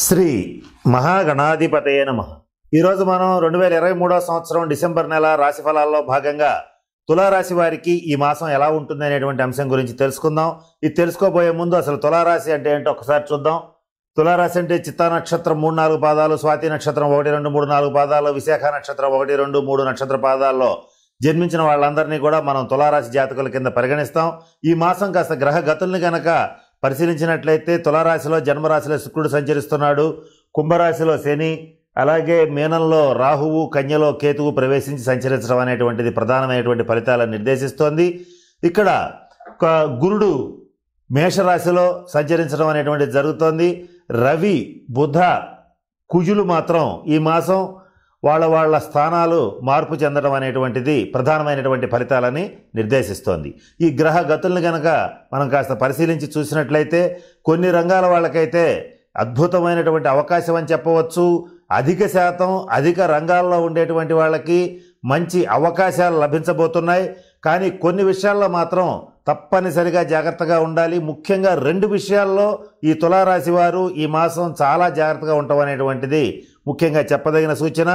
శ్రీ మహాగణాధిపతయే నమః. ఈరోజు మనం 2023 సంవత్సరం డిసెంబర్ నెల రాశి ఫలాల్లో భాగంగా తులారాశి వారికి ఈ మాసం ఎలా ఉంటుంది అనేటువంటి అంశం గురించి తెలుసుకుందాం. ఇది తెలుసుకోబోయే ముందు అసలు తులారాశి అంటే ఏంటో ఒకసారి చూద్దాం. తులారాశి అంటే చిత్తా నక్షత్రం 3-4 పాదాలు, స్వాతి నక్షత్రం 1-2-3-4 పాదాలు, విశాఖ నక్షత్రం 1-2-3 నక్షత్ర పాదాల్లో జన్మించిన వాళ్ళందరినీ కూడా మనం తులారాశి జాతకుల కింద పరిగణిస్తాం. ఈ మాసం కాస్త గ్రహ గతుల్ని కనుక పరిశీలించినట్లయితే తులారాశిలో జన్మరాశిలో శుక్రుడు సంచరిస్తున్నాడు, కుంభరాశిలో శని, అలాగే మీనంలో రాహువు, కన్యలో కేతువు ప్రవేశించి సంచరించడం అనేటువంటిది ప్రధానమైనటువంటి ఫలితాలను నిర్దేశిస్తోంది. ఇక్కడ గురుడు మేషరాశిలో సంచరించడం అనేటువంటిది జరుగుతోంది. రవి, బుధ, కుజులు మాత్రం ఈ మాసం వాళ్ళ స్థానాలు మార్పు చెందడం అనేటువంటిది ప్రధానమైనటువంటి ఫలితాలని నిర్దేశిస్తోంది. ఈ గ్రహ గతుల్ని కనుక మనం కాస్త పరిశీలించి చూసినట్లయితే కొన్ని రంగాల వాళ్ళకైతే అద్భుతమైనటువంటి అవకాశం అని చెప్పవచ్చు. అధిక శాతం అధిక రంగాల్లో ఉండేటువంటి వాళ్ళకి మంచి అవకాశాలు లభించబోతున్నాయి. కానీ కొన్ని విషయాల్లో మాత్రం తప్పనిసరిగా జాగ్రత్తగా ఉండాలి. ముఖ్యంగా 2 విషయాల్లో ఈ తులారాశి వారు ఈ మాసం చాలా జాగ్రత్తగా ఉండటం అనేటువంటిది ముఖ్యంగా చెప్పదగిన సూచన.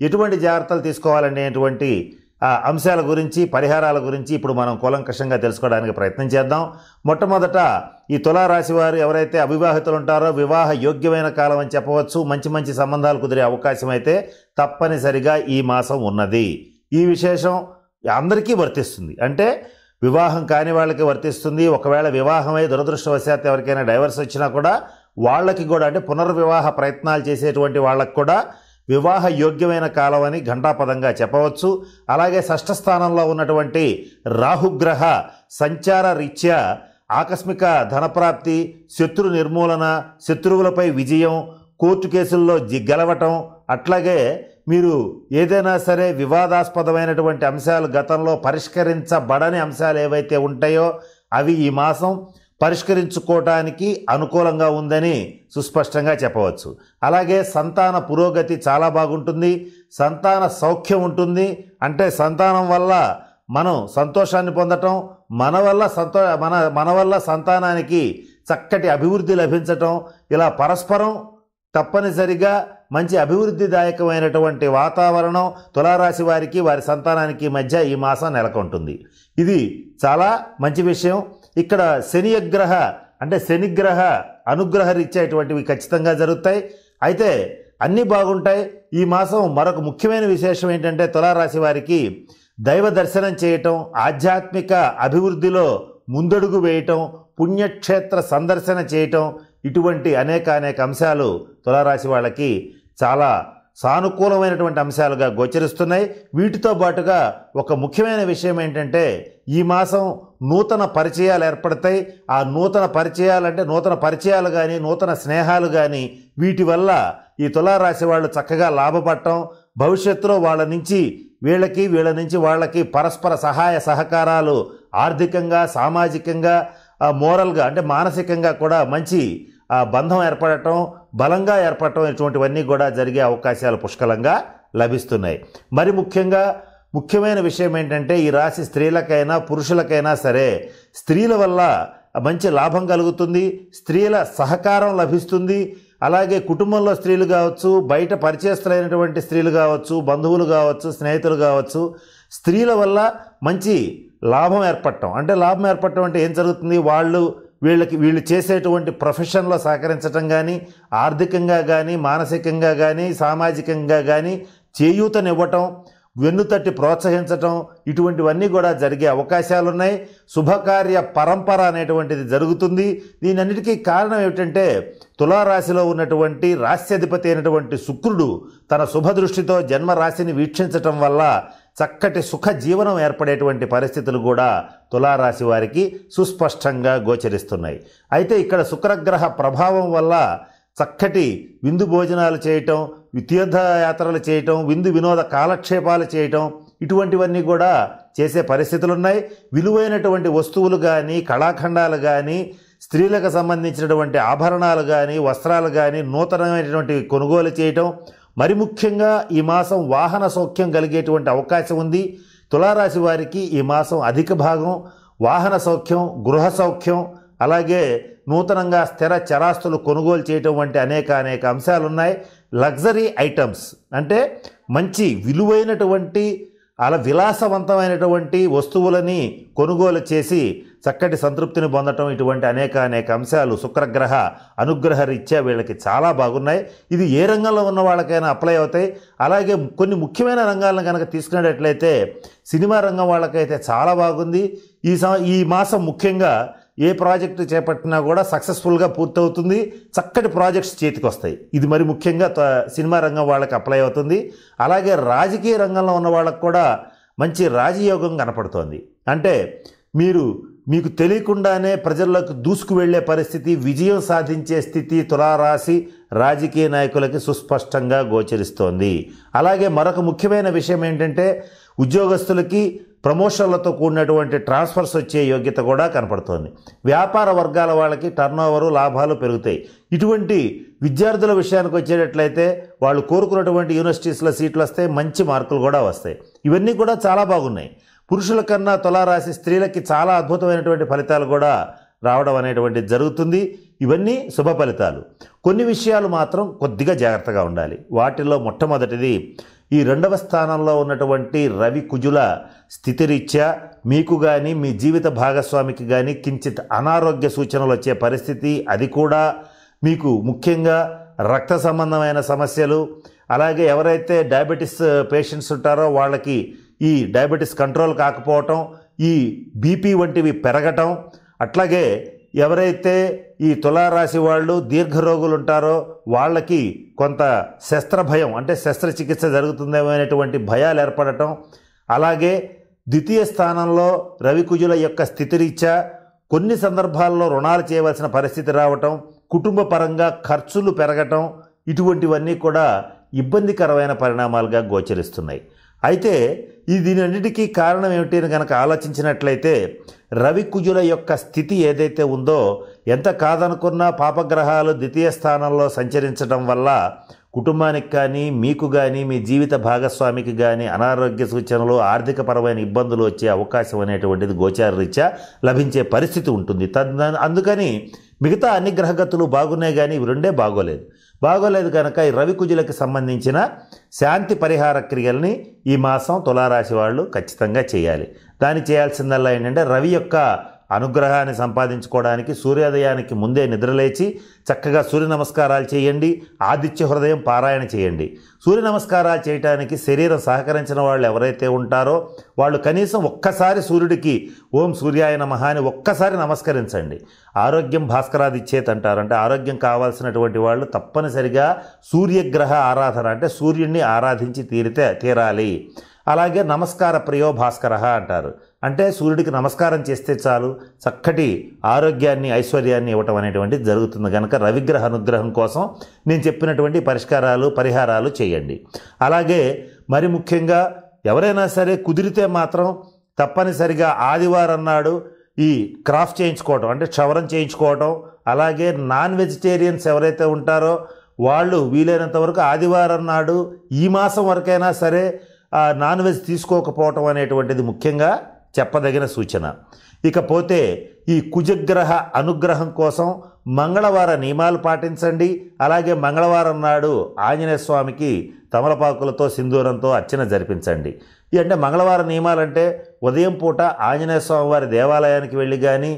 ఎటువంటి జాగ్రత్తలు తీసుకోవాలనేటువంటి అంశాల గురించి, పరిహారాల గురించి ఇప్పుడు మనం కూలంకషంగా తెలుసుకోవడానికి ప్రయత్నం చేద్దాం. మొట్టమొదట ఈ తులారాశి వారు ఎవరైతే అవివాహితులు ఉంటారో వివాహ యోగ్యమైన కాలం అని చెప్పవచ్చు. మంచి మంచి సంబంధాలు కుదిరే అవకాశం అయితే తప్పనిసరిగా ఈ మాసం ఉన్నది. ఈ విశేషం అందరికీ వర్తిస్తుంది. అంటే వివాహం కాని వాళ్ళకి వర్తిస్తుంది. ఒకవేళ వివాహమై దురదృష్టవశాత్తు ఎవరికైనా డైవర్స్ వచ్చినా కూడా వాళ్ళకి కూడా, అంటే పునర్వివాహ ప్రయత్నాలు చేసేటువంటి వాళ్ళకు కూడా వివాహ యోగ్యమైన కాలం అని ఘంటాపదంగా చెప్పవచ్చు. అలాగే షష్ఠ స్థానంలో ఉన్నటువంటి రాహుగ్రహ సంచార రీత్యా ఆకస్మిక ధనప్రాప్తి, శత్రు నిర్మూలన, శత్రువులపై విజయం, కోర్టు కేసుల్లో గెలవటం, అట్లాగే మీరు ఏదైనా సరే వివాదాస్పదమైనటువంటి అంశాలు గతంలో పరిష్కరించబడని అంశాలు ఏవైతే ఉంటాయో అవి ఈ మాసం పరిష్కరించుకోవటానికి అనుకూలంగా ఉందని సుస్పష్టంగా చెప్పవచ్చు. అలాగే సంతాన పురోగతి చాలా బాగుంటుంది. సంతాన సౌఖ్యం ఉంటుంది. అంటే సంతానం వల్ల మనం సంతోషాన్ని పొందటం, మన వల్ల సంతానానికి చక్కటి అభివృద్ధి లభించటం, ఇలా పరస్పరం తప్పనిసరిగా మంచి అభివృద్ధిదాయకమైనటువంటి వాతావరణం తులారాశి వారికి, వారి సంతానానికి మధ్య ఈ మాసం నెలకొంటుంది. ఇది చాలా మంచి విషయం. ఇక్కడ శనిగ్రహ అనుగ్రహ రీత్యా ఇటువంటివి ఖచ్చితంగా జరుగుతాయి. అయితే అన్నీ బాగుంటాయి. ఈ మాసం మరొక ముఖ్యమైన విశేషం ఏంటంటే తులారాశి వారికి దైవ దర్శనం చేయటం, ఆధ్యాత్మిక అభివృద్ధిలో ముందడుగు వేయటం, పుణ్యక్షేత్ర సందర్శన చేయటం, ఇటువంటి అనేక అంశాలు తులారాశి వాళ్ళకి చాలా సానుకూలమైనటువంటి అంశాలుగా గోచరిస్తున్నాయి. వీటితో పాటుగా ఒక ముఖ్యమైన విషయం ఏంటంటే ఈ మాసం నూతన పరిచయాలు ఏర్పడతాయి. ఆ నూతన పరిచయాలంటే నూతన పరిచయాలు కానీ, నూతన స్నేహాలు కానీ, వీటి వల్ల ఈ తులారాశి వాళ్ళు చక్కగా లాభపడటం, భవిష్యత్తులో వాళ్ళ నుంచి వాళ్ళకి పరస్పర సహాయ సహకారాలు ఆర్థికంగా, సామాజికంగా, మోరల్గా అంటే మానసికంగా కూడా మంచి బంధం ఏర్పడటం, బలంగా ఏర్పడటం, ఇటువంటివన్నీ కూడా జరిగే అవకాశాలు పుష్కలంగా లభిస్తున్నాయి. మరి ముఖ్యమైన విషయం ఏంటంటే ఈ రాశి స్త్రీలకైనా పురుషులకైనా సరే స్త్రీల వల్ల మంచి లాభం కలుగుతుంది. స్త్రీల సహకారం లభిస్తుంది. అలాగే కుటుంబంలో స్త్రీలు కావచ్చు, బయట పరిచయస్తులైనటువంటి స్త్రీలు కావచ్చు, బంధువులు కావచ్చు, స్నేహితులు కావచ్చు, స్త్రీల వల్ల మంచి లాభం ఏర్పడటం. అంటే లాభం ఏర్పడటం అంటే ఏం జరుగుతుంది, వీళ్ళు చేసేటువంటి ప్రొఫెషన్లో సహకరించటం కానీ, ఆర్థికంగా కానీ, మానసికంగా కానీ, సామాజికంగా కానీ చేయూతనివ్వటం, వెన్నుతట్టి ప్రోత్సహించటం, ఇటువంటివన్నీ కూడా జరిగే అవకాశాలు ఉన్నాయి. శుభకార్య పరంపర అనేటువంటిది జరుగుతుంది. దీనన్నిటికీ కారణం ఏమిటంటే తులారాశిలో ఉన్నటువంటి రాశ్యాధిపతి అయినటువంటి శుక్రుడు తన శుభదృష్టితో జన్మరాశిని వీక్షించటం వల్ల చక్కటి సుఖ జీవనం ఏర్పడేటువంటి పరిస్థితులు కూడా తులారాశి వారికి సుస్పష్టంగా గోచరిస్తున్నాయి. అయితే ఇక్కడ శుక్రగ్రహ ప్రభావం వల్ల చక్కటి విందు భోజనాలు చేయటం, తీర్థయాత్రలు చేయటం, వినోద కాలక్షేపాలు చేయటం, ఇటువంటివన్నీ కూడా చేసే పరిస్థితులు ఉన్నాయి. విలువైనటువంటి వస్తువులు కానీ, కళాఖండాలు కానీ, స్త్రీలకు సంబంధించినటువంటి ఆభరణాలు కానీ, వస్త్రాలు కానీ నూతనమైనటువంటి కొనుగోలు చేయటం, మరి ముఖ్యంగా ఈ మాసం వాహన సౌఖ్యం కలిగేటువంటి అవకాశం ఉంది. తులారాశి వారికి ఈ మాసం అధిక భాగం వాహన సౌఖ్యం, గృహ సౌఖ్యం, అలాగే నూతనంగా స్థిర చరాస్తులు కొనుగోలు చేయటం వంటి అనేక అంశాలు ఉన్నాయి. లగ్జరీ ఐటమ్స్ అంటే మంచి విలువైనటువంటి విలాసవంతమైనటువంటి వస్తువులని కొనుగోలు చేసి చక్కటి సంతృప్తిని పొందటం, ఇటువంటి అనేక అంశాలు శుక్రగ్రహ అనుగ్రహ రీత్యా వీళ్ళకి చాలా బాగున్నాయి. ఇది ఏ రంగంలో ఉన్న వాళ్ళకైనా అప్లై అవుతాయి. అలాగే కొన్ని ముఖ్యమైన రంగాలను కనుక తీసుకునేటట్లయితే సినిమా రంగం వాళ్ళకైతే చాలా బాగుంది. ఈ మాసం ముఖ్యంగా ఏ ప్రాజెక్టు చేపట్టినా కూడా సక్సెస్ఫుల్గా పూర్తవుతుంది. చక్కటి ప్రాజెక్ట్స్ చేతికి వస్తాయి. ఇది మరి ముఖ్యంగా సినిమా రంగం వాళ్ళకి అప్లై అవుతుంది. అలాగే రాజకీయ రంగంలో ఉన్న వాళ్ళకు కూడా మంచి రాజయోగం కనపడుతోంది. అంటే మీకు తెలియకుండానే ప్రజల్లోకి దూసుకు వెళ్లే పరిస్థితి, విజయం సాధించే స్థితి తులారాశి రాజకీయ నాయకులకి సుస్పష్టంగా గోచరిస్తోంది. అలాగే మరొక ముఖ్యమైన విషయం ఏంటంటే ఉద్యోగస్తులకి ప్రమోషన్లతో కూడినటువంటి ట్రాన్స్ఫర్స్ వచ్చే యోగ్యత కూడా కనపడుతోంది. వ్యాపార వర్గాల వాళ్ళకి టర్నోవరు లాభాలు పెరుగుతాయి. ఇటువంటి విద్యార్థుల విషయానికి వచ్చేటట్లయితే వాళ్ళు కోరుకున్నటువంటి యూనివర్సిటీస్లో సీట్లు వస్తాయి, మంచి మార్కులు కూడా వస్తాయి. ఇవన్నీ కూడా చాలా బాగున్నాయి. పురుషుల కన్నా తులారాశి స్త్రీలకి చాలా అద్భుతమైనటువంటి ఫలితాలు కూడా రావడం అనేటువంటిది జరుగుతుంది. ఇవన్నీ శుభ ఫలితాలు. కొన్ని విషయాలు మాత్రం కొద్దిగా జాగ్రత్తగా ఉండాలి. వాటిల్లో మొట్టమొదటిది ఈ 2వ స్థానంలో ఉన్నటువంటి రవి కుజుల స్థితిరీత్యా మీకు కానీ మీ జీవిత భాగస్వామికి కానీ కించిత్ అనారోగ్య సూచనలు వచ్చే పరిస్థితి. అది కూడా మీకు ముఖ్యంగా రక్త సంబంధమైన సమస్యలు, అలాగే ఎవరైతే డయాబెటీస్ పేషెంట్స్ ఉంటారో వాళ్ళకి ఈ డయాబెటీస్ కంట్రోల్ కాకపోవటం, ఈ బీపీ వంటివి పెరగటం, అట్లాగే ఎవరైతే ఈ తులారాశి వాళ్ళు దీర్ఘరోగులు ఉంటారో వాళ్ళకి కొంత శస్త్రభయం అంటే శస్త్రచికిత్స జరుగుతుందేమో అనేటువంటి భయాలు ఏర్పడటం, అలాగే ద్వితీయ స్థానంలో రవికుజుల యొక్క స్థితిరీత్యా కొన్ని సందర్భాల్లో రుణాలు చేయవలసిన పరిస్థితి రావటం, కుటుంబ పరంగా ఖర్చులు పెరగటం, ఇటువంటివన్నీ కూడా ఇబ్బందికరమైన పరిణామాలుగా గోచరిస్తున్నాయి. అయితే దీనన్నిటికీ కారణం ఏమిటి అని కనుక ఆలోచించినట్లయితే రవి కుజుల యొక్క స్థితి ఏదైతే ఉందో, ఎంత కాదనుకున్నా పాపగ్రహాలు ద్వితీయ స్థానంలో సంచరించడం వల్ల కుటుంబానికి కానీ మీకు కానీ మీ జీవిత భాగస్వామికి కానీ అనారోగ్య సూచనలు, ఆర్థికపరమైన ఇబ్బందులు వచ్చే అవకాశం అనేటువంటిది గోచార రీత్యా లభించే పరిస్థితి ఉంటుంది. అందుకని మిగతా అన్ని గ్రహగతులు బాగున్నాయి కానీ ఇవి రెండే బాగోలేదు కనుక ఈ రవి కుజులకి సంబంధించిన శాంతి పరిహార క్రియల్ని ఈ మాసం తులారాశి వాళ్ళు ఖచ్చితంగా చేయాలి. దాన్ని చేయాల్సిందల్లా ఏంటంటే రవి యొక్క అనుగ్రహాన్ని సంపాదించుకోవడానికి సూర్యోదయానికి ముందే నిద్రలేచి చక్కగా సూర్య నమస్కారాలు చేయండి. ఆదిత్య హృదయం పారాయణ చేయండి. సూర్య నమస్కారాలు చేయడానికి శరీరం సహకరించిన వాళ్ళు ఎవరైతే ఉంటారో వాళ్ళు కనీసం ఒక్కసారి సూర్యుడికి ఓం సూర్యాయ నమః అని ఒక్కసారి నమస్కరించండి. ఆరోగ్యం భాస్కరాదిచ్చేత్ అంటారు. అంటే ఆరోగ్యం కావాల్సినటువంటి వాళ్ళు తప్పనిసరిగా సూర్యగ్రహ ఆరాధన అంటే సూర్యుడిని ఆరాధించి తీరాలి. అలాగే నమస్కార ప్రియో భాస్కర అంటారు. అంటే సూర్యుడికి నమస్కారం చేస్తే చాలు చక్కటి ఆరోగ్యాన్ని ఐశ్వర్యాన్ని ఇవ్వటం అనేటువంటిది జరుగుతుంది. కనుక రవిగ్రహ అనుగ్రహం కోసం నేను చెప్పినటువంటి పరిహారాలు చేయండి. అలాగే మరి ముఖ్యంగా ఎవరైనా సరే కుదిరితే మాత్రం తప్పనిసరిగా ఆదివారం నాడు ఈ క్రాఫ్ట్ చేయించుకోవటం అంటే క్షవరం చేయించుకోవటం, అలాగే నాన్ వెజిటేరియన్స్ ఎవరైతే ఉంటారో వాళ్ళు వీలైనంత వరకు ఆదివారం నాడు ఈ మాసం వరకైనా సరే నాన్ వెజ్ తీసుకోకపోవటం అనేటువంటిది ముఖ్యంగా చెప్పదగిన సూచన. ఇకపోతే ఈ కుజగ్రహ అనుగ్రహం కోసం మంగళవార నియమాలు పాటించండి. అలాగే మంగళవారం నాడు ఆంజనేయ స్వామికి తమలపాకులతో సింధూరంతో అర్చన జరిపించండి. అంటే మంగళవారం నియమాలంటే ఉదయం పూట ఆంజనేయ స్వామి వారి దేవాలయానికి వెళ్ళి కానీ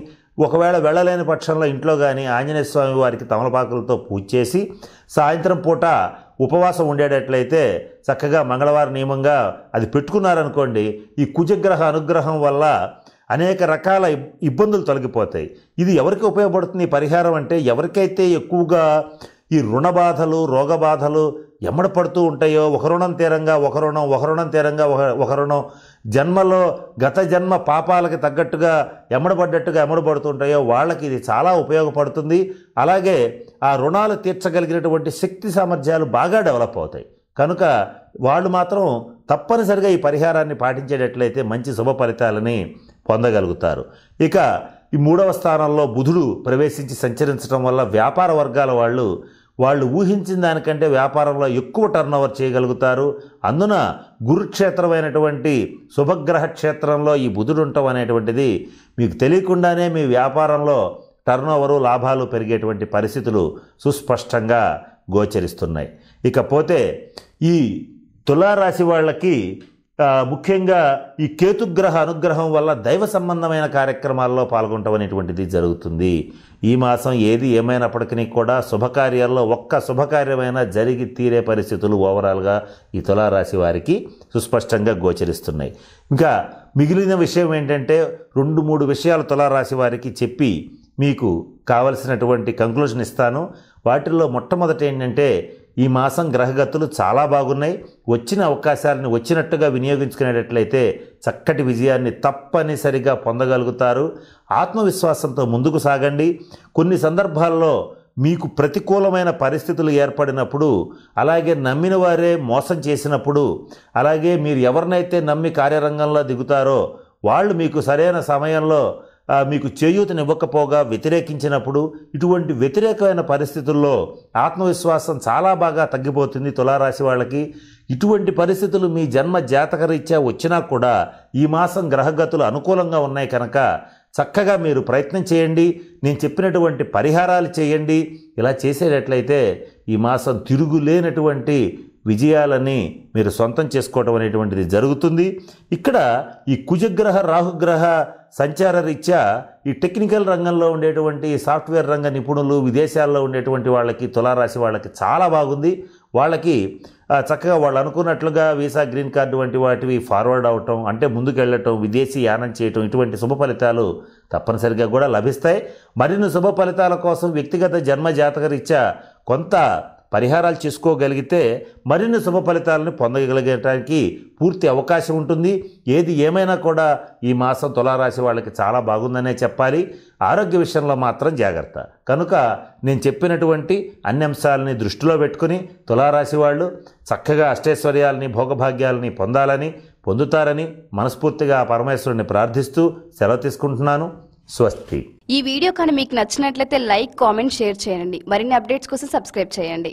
ఒకవేళ వెళ్ళలేని పక్షంలో ఇంట్లో కానీ ఆంజనేయ స్వామి వారికి తమలపాకులతో పూజ చేసి సాయంత్రం పూట ఉపవాసం ఉండేటట్లయితే చక్కగా మంగళవారం నియమంగా అది పెట్టుకున్నారనుకోండి, ఈ కుజగ్రహ అనుగ్రహం వల్ల అనేక రకాల ఇబ్బందులు తొలగిపోతాయి. ఇది ఎవరికి ఉపయోగపడుతుంది ఈ పరిహారం అంటే ఎవరికైతే ఎక్కువగా ఈ రుణ బాధలు రోగ బాధలు ఎమ్మడపడుతూ ఉంటాయో, ఒక రుణం తీరంగా ఒక రుణం జన్మలో గత జన్మ పాపాలకి తగ్గట్టుగా ఎమ్మడబడుతూ ఉంటాయో వాళ్ళకి ఇది చాలా ఉపయోగపడుతుంది. అలాగే ఆ రుణాలు తీర్చగలిగినటువంటి శక్తి సామర్థ్యాలు బాగా డెవలప్ అవుతాయి. కనుక వాళ్ళు మాత్రం తప్పనిసరిగా ఈ పరిహారాన్ని పాటించేటట్లయితే మంచి శుభ ఫలితాలని పొందగలుగుతారు. ఇక ఈ 3వ స్థానంలో బుధుడు ప్రవేశించి సంచరించడం వల్ల వ్యాపార వర్గాల వాళ్ళు ఊహించిన దానికంటే వ్యాపారంలో ఎక్కువ టర్నోవర్ చేయగలుగుతారు. అందున గురుక్షేత్రమైనటువంటి శుభగ్రహ క్షేత్రంలో ఈ బుధుడు ఉండటం అనేటువంటిది మీకు తెలియకుండానే మీ వ్యాపారంలో టర్నోవరు లాభాలు పెరిగేటువంటి పరిస్థితులు సుస్పష్టంగా గోచరిస్తున్నాయి. ఇకపోతే ఈ తులారాశి వాళ్ళకి ముఖ్యంగా ఈ కేతుగ్రహ అనుగ్రహం వల్ల దైవ సంబంధమైన కార్యక్రమాల్లో పాల్గొనటం అనేటువంటిది జరుగుతుంది. ఈ మాసం ఏది ఏమైనప్పటికీ కూడా శుభకార్యాల్లో ఒక్క శుభకార్యమైనా జరిగి తీరే పరిస్థితులు ఓవరాల్గా ఈ తులారాశి వారికి సుస్పష్టంగా గోచరిస్తున్నాయి. ఇంకా మిగిలిన విషయం ఏంటంటే 2-3 విషయాలు తులారాశి వారికి చెప్పి మీకు కావలసినటువంటి కంక్లూజన్ ఇస్తాను. వాటిల్లో మొట్టమొదటి ఏంటంటే ఈ మాసం గ్రహగతులు చాలా బాగున్నాయి. వచ్చిన అవకాశాలను వచ్చినట్టుగా వినియోగించుకునేటట్లయితే చక్కటి విజయాన్ని తప్పనిసరిగా పొందగలుగుతారు. ఆత్మవిశ్వాసంతో ముందుకు సాగండి. కొన్ని సందర్భాల్లో మీకు ప్రతికూలమైన పరిస్థితులు ఏర్పడినప్పుడు, అలాగే నమ్మిన వారే మోసం చేసినప్పుడు, అలాగే మీరు ఎవరినైతే నమ్మి కార్యరంగంలో దిగుతారో వాళ్ళు మీకు సరైన సమయంలో మీకు చేయూతనివ్వకపోగా వ్యతిరేకించినప్పుడు, ఇటువంటి వ్యతిరేకమైన పరిస్థితుల్లో ఆత్మవిశ్వాసం చాలా బాగా తగ్గిపోతుంది తులారాశి వాళ్ళకి. ఇటువంటి పరిస్థితులు మీ జన్మ జాతకరీత్యా వచ్చినా కూడా ఈ మాసం గ్రహగతులు అనుకూలంగా ఉన్నాయి కనుక చక్కగా మీరు ప్రయత్నం చేయండి. నేను చెప్పినటువంటి పరిహారాలు చేయండి. ఇలా చేసేటట్లయితే ఈ మాసం తిరుగులేనటువంటి విజయాలని మీరు సొంతం చేసుకోవడం అనేటువంటిది జరుగుతుంది. ఇక్కడ ఈ కుజగ్రహ రాహుగ్రహ సంచార రీత్యా ఈ టెక్నికల్ రంగంలో ఉండేటువంటి సాఫ్ట్వేర్ రంగ నిపుణులు, విదేశాల్లో ఉండేటువంటి వాళ్ళకి తులారాశి వాళ్ళకి చాలా బాగుంది. వాళ్ళకి చక్కగా వాళ్ళు అనుకున్నట్లుగా వీసా, గ్రీన్ కార్డు వంటి వాటివి ఫార్వర్డ్ అవటం, అంటే ముందుకెళ్ళటం, విదేశీ యానం చేయటం, ఇటువంటి శుభ ఫలితాలు తప్పనిసరిగా కూడా లభిస్తాయి. మరిన్ని శుభ ఫలితాల కోసం వ్యక్తిగత జన్మ జాతక రీత్యా కొంత పరిహారాలు చేసుకోగలిగితే మరిన్ని శుభ ఫలితాలను పొందగలిగటానికి పూర్తి అవకాశం ఉంటుంది. ఏది ఏమైనా కూడా ఈ మాసం తులారాశి వాళ్ళకి చాలా బాగుందనే చెప్పాలి. ఆరోగ్య విషయంలో మాత్రం జాగ్రత్త. కనుక నేను చెప్పినటువంటి అన్ని అంశాలని దృష్టిలో పెట్టుకుని తులారాశి వాళ్ళు చక్కగా అష్టైశ్వర్యాలని, భోగభాగ్యాలని పొందుతారని మనస్ఫూర్తిగా ఆ పరమేశ్వరుని ప్రార్థిస్తూ సెలవు తీసుకుంటున్నాను. స్వస్తి. ఈ వీడియో కానీ మీకు నచ్చినట్లయితే లైక్, కామెంట్, షేర్ చేయండి. మరిన్ని అప్డేట్స్ కోసం సబ్స్క్రైబ్ చేయండి.